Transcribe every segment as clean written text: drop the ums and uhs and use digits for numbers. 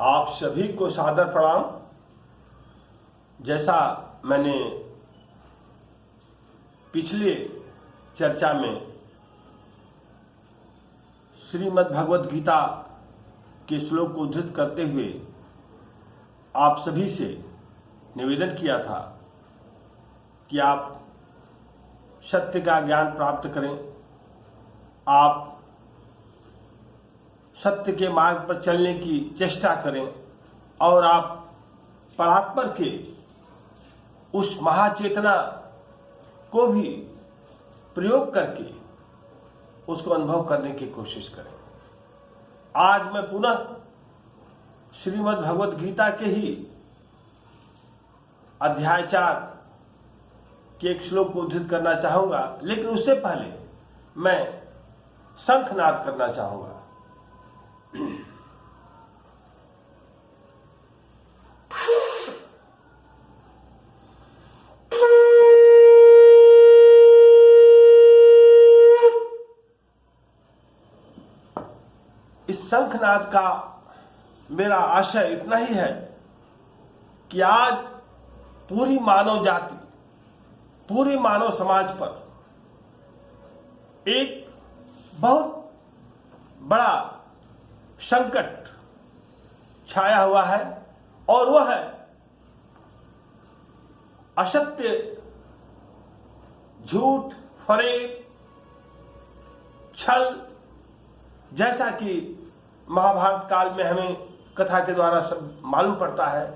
आप सभी को सादर प्रणाम। जैसा मैंने पिछले चर्चा में श्रीमद् भगवद गीता के श्लोक को उद्धृत करते हुए आप सभी से निवेदन किया था कि आप सत्य का ज्ञान प्राप्त करें, आप सत्य के मार्ग पर चलने की चेष्टा करें और आप परात्पर के उस महाचेतना को भी प्रयोग करके उसको अनुभव करने की कोशिश करें। आज मैं पुनः श्रीमद् भगवद गीता के ही अध्याय 4 के एक श्लोक को उद्धृत करना चाहूंगा, लेकिन उससे पहले मैं शंखनाद करना चाहूंगा। इस शंखनाद का मेरा आशय इतना ही है कि आज पूरी मानव जाति, पूरी मानव समाज पर एक बहुत बड़ा संकट छाया हुआ है और वह है असत्य, झूठ, फरेब, छल, जैसा कि महाभारत काल में हमें कथा के द्वारा सब मालूम पड़ता है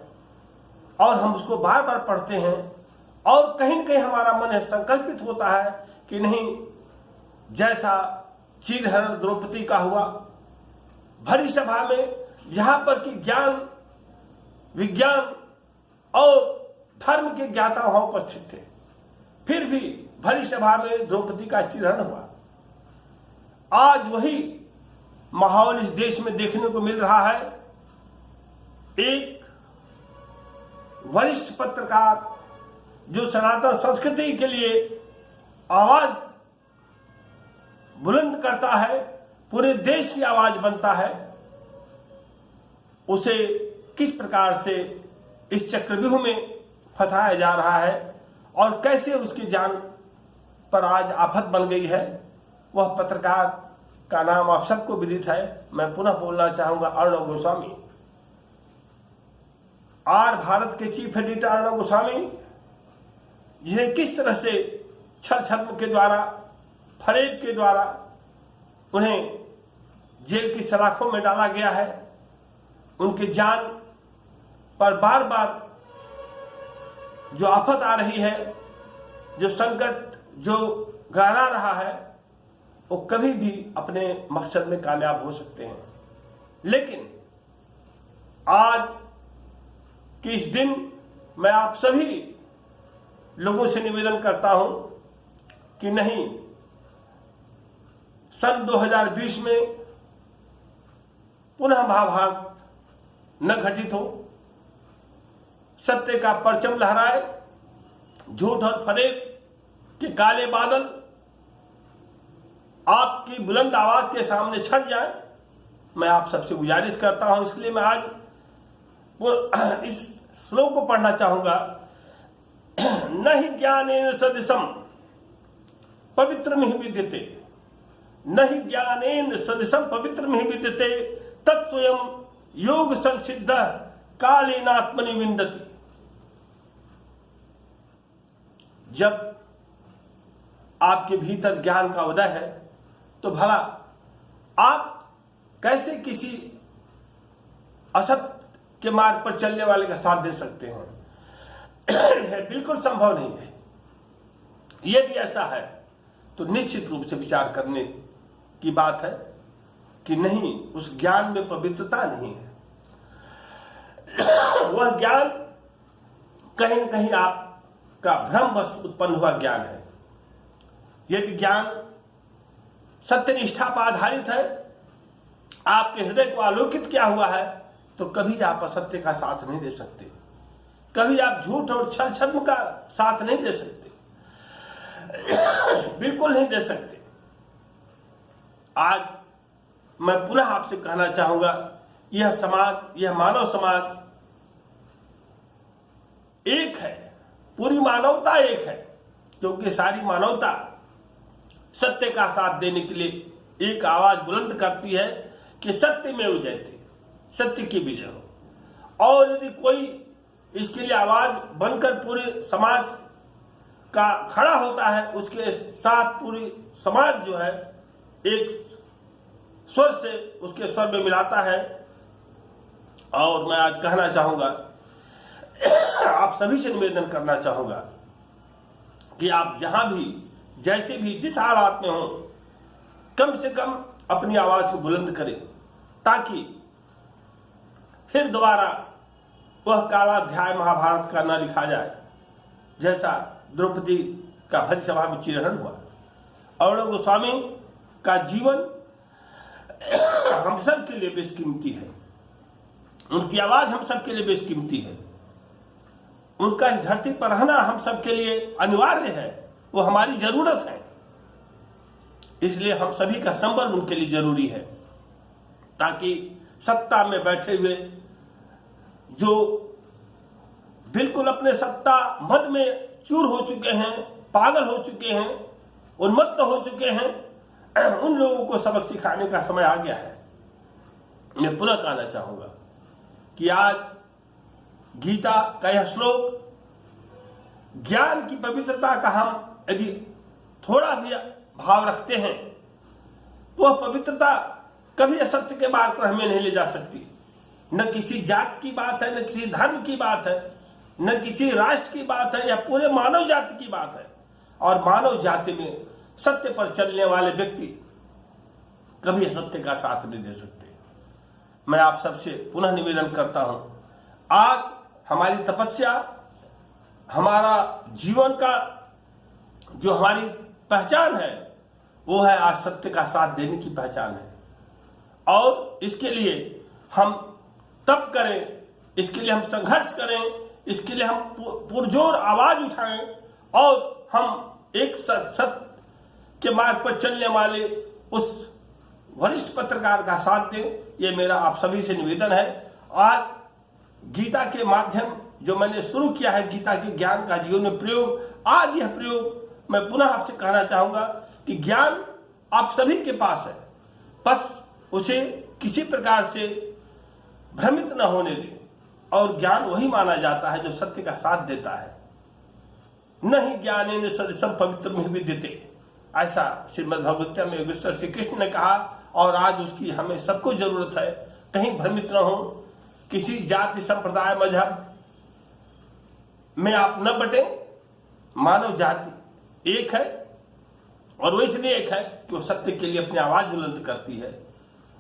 और हम उसको बार बार पढ़ते हैं और कहीं न कहीं हमारा मन संकल्पित होता है कि नहीं, जैसा चीरहरण द्रौपदी का हुआ, भरी सभा में जहां पर कि ज्ञान, विज्ञान और धर्म के ज्ञाता वहां उपस्थित थे, फिर भी भरी सभा में द्रौपदी का चीरहरण हुआ। आज वही माहौल इस देश में देखने को मिल रहा है। एक वरिष्ठ पत्रकार जो सनातन संस्कृति के लिए आवाज बुलंद करता है, पूरे देश की आवाज बनता है, उसे किस प्रकार से इस चक्रव्यूह में फंसाया जा रहा है और कैसे उसकी जान पर आज आफत बन गई है, वह पत्रकार का नाम आप सबको विदित है। मैं पुनः बोलना चाहूंगा अर्णव गोस्वामी। भारत के चीफ एडिटर अर्णव गोस्वामी, जिन्हें किस तरह से छल छद्म के द्वारा, फरेब के द्वारा उन्हें जेल की सलाखों में डाला गया है, उनके जान पर बार बार जो आफत आ रही है, जो संकट जो गहरा रहा है, वो कभी भी अपने मकसद में कामयाब हो सकते हैं। लेकिन आज के इस दिन मैं आप सभी लोगों से निवेदन करता हूं कि नहीं, सन 2020 में पुनः महाभारत न घटित हो, सत्य का परचम लहराए, झूठ और फरेब के काले बादल आपकी बुलंद आवाज के सामने छट जाए, मैं आप सबसे गुजारिश करता हूं। इसलिए मैं आज इस श्लोक को पढ़ना चाहूंगा। न ही ज्ञानेन सदृशम पवित्रमिह विद्यते, न ही ज्ञानेन सदृशम पवित्रमिह विद्यते, तत्स्वयं योग संसिद्ध कालेनात्मनि विन्दति। जब आपके भीतर ज्ञान का उदय है तो भला आप कैसे किसी असत के मार्ग पर चलने वाले का साथ दे सकते हैं? बिल्कुल संभव नहीं है। यदि ऐसा है तो निश्चित रूप से विचार करने की बात है कि नहीं, उस ज्ञान में पवित्रता नहीं है। वह ज्ञान कहीं न कहीं आपका भ्रमवश उत्पन्न हुआ ज्ञान है। यदि ज्ञान सत्यनिष्ठा पर आधारित है, आपके हृदय को आलोकित किया हुआ है, तो कभी आप असत्य का साथ नहीं दे सकते, कभी आप झूठ और छल छद्म का साथ नहीं दे सकते, बिल्कुल नहीं दे सकते। आज मैं पुनः आपसे कहना चाहूंगा, यह समाज, यह मानव समाज एक है, पूरी मानवता एक है, क्योंकि सारी मानवता सत्य का साथ देने के लिए एक आवाज बुलंद करती है कि सत्य में जयते, सत्य की विजय हो। और यदि कोई इसके लिए आवाज बनकर पूरे समाज का खड़ा होता है, उसके साथ पूरी समाज जो है एक स्वर से उसके स्वर में मिलाता है। और मैं आज कहना चाहूंगा, आप सभी से निवेदन करना चाहूंगा कि आप जहां भी, जैसे भी, जिस हालात में हो, कम से कम अपनी आवाज को बुलंद करें, ताकि फिर दोबारा वह काला अध्याय महाभारत का न लिखा जाए, जैसा द्रौपदी का भरी सभा में चिरहरण हुआ। अरुण गोस्वामी का जीवन हम सब के लिए बेशकीमती है, उनकी आवाज हम सब के लिए बेशकीमती है, उनका इस धरती पर रहना हम सब के लिए अनिवार्य है, वो हमारी जरूरत है। इसलिए हम सभी का संबल उनके लिए जरूरी है, ताकि सत्ता में बैठे हुए जो बिल्कुल अपने सत्ता मद में चूर हो चुके हैं, पागल हो चुके हैं, उन्मत्त हो चुके हैं, उन लोगों को सबक सिखाने का समय आ गया है। मैं पुनः कहना चाहूंगा कि आज गीता का यह श्लोक, ज्ञान की पवित्रता का हम यदि थोड़ा भी भाव रखते हैं तो वह पवित्रता कभी असत्य के मार्ग पर हमें नहीं ले जा सकती। न किसी जात की बात है, न किसी धर्म की बात है, न किसी राष्ट्र की बात है, या पूरे मानव जाति की बात है। और मानव जाति में सत्य पर चलने वाले व्यक्ति कभी असत्य का साथ नहीं दे सकते। मैं आप सबसे पुनः निवेदन करता हूं, आज हमारी तपस्या, हमारा जीवन का जो हमारी पहचान है, वो है आज सत्य का साथ देने की पहचान है। और इसके लिए हम तप करें, इसके लिए हम संघर्ष करें, इसके लिए हम पुरजोर आवाज उठाएं और हम एक सत्य के मार्ग पर चलने वाले उस वरिष्ठ पत्रकार का साथ दें। ये मेरा आप सभी से निवेदन है। आज गीता के माध्यम जो मैंने शुरू किया है, गीता के ज्ञान का जीवन में प्रयोग, आज यह प्रयोग मैं पुनः आपसे कहना चाहूंगा कि ज्ञान आप सभी के पास है, बस उसे किसी प्रकार से भ्रमित न होने दें। और ज्ञान वही माना जाता है जो सत्य का साथ देता है। नहीं ज्ञानेन सदृशं पवित्रम विद्यते, ऐसा श्रीमद् भगवद्गीता में योगेश्वर श्री कृष्ण ने कहा। और आज उसकी हमें सबको जरूरत है। कहीं भ्रमित न हो, किसी जाति, संप्रदाय, मजहब में आप न बटे। मानव जाति एक है, और वो इसलिए एक है कि वो सत्य के लिए अपनी आवाज बुलंद करती है।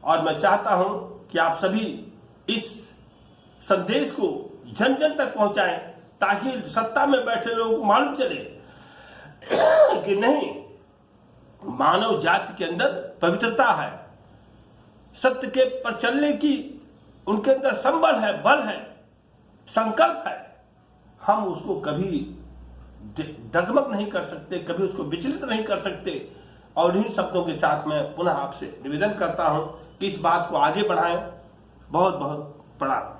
और मैं चाहता हूं कि आप सभी इस संदेश को जन जन तक पहुंचाएं, ताकि सत्ता में बैठे लोगों को मालूम चले कि नहीं, मानव जाति के अंदर पवित्रता है, सत्य के पर चलने की उनके अंदर संबल है, बल है, संकल्प है। हम उसको कभी डगमग नहीं कर सकते, कभी उसको विचलित नहीं कर सकते। और इन्हीं शब्दों के साथ मैं पुनः आपसे निवेदन करता हूं कि इस बात को आगे बढ़ाएं। बहुत बहुत प्रणाम।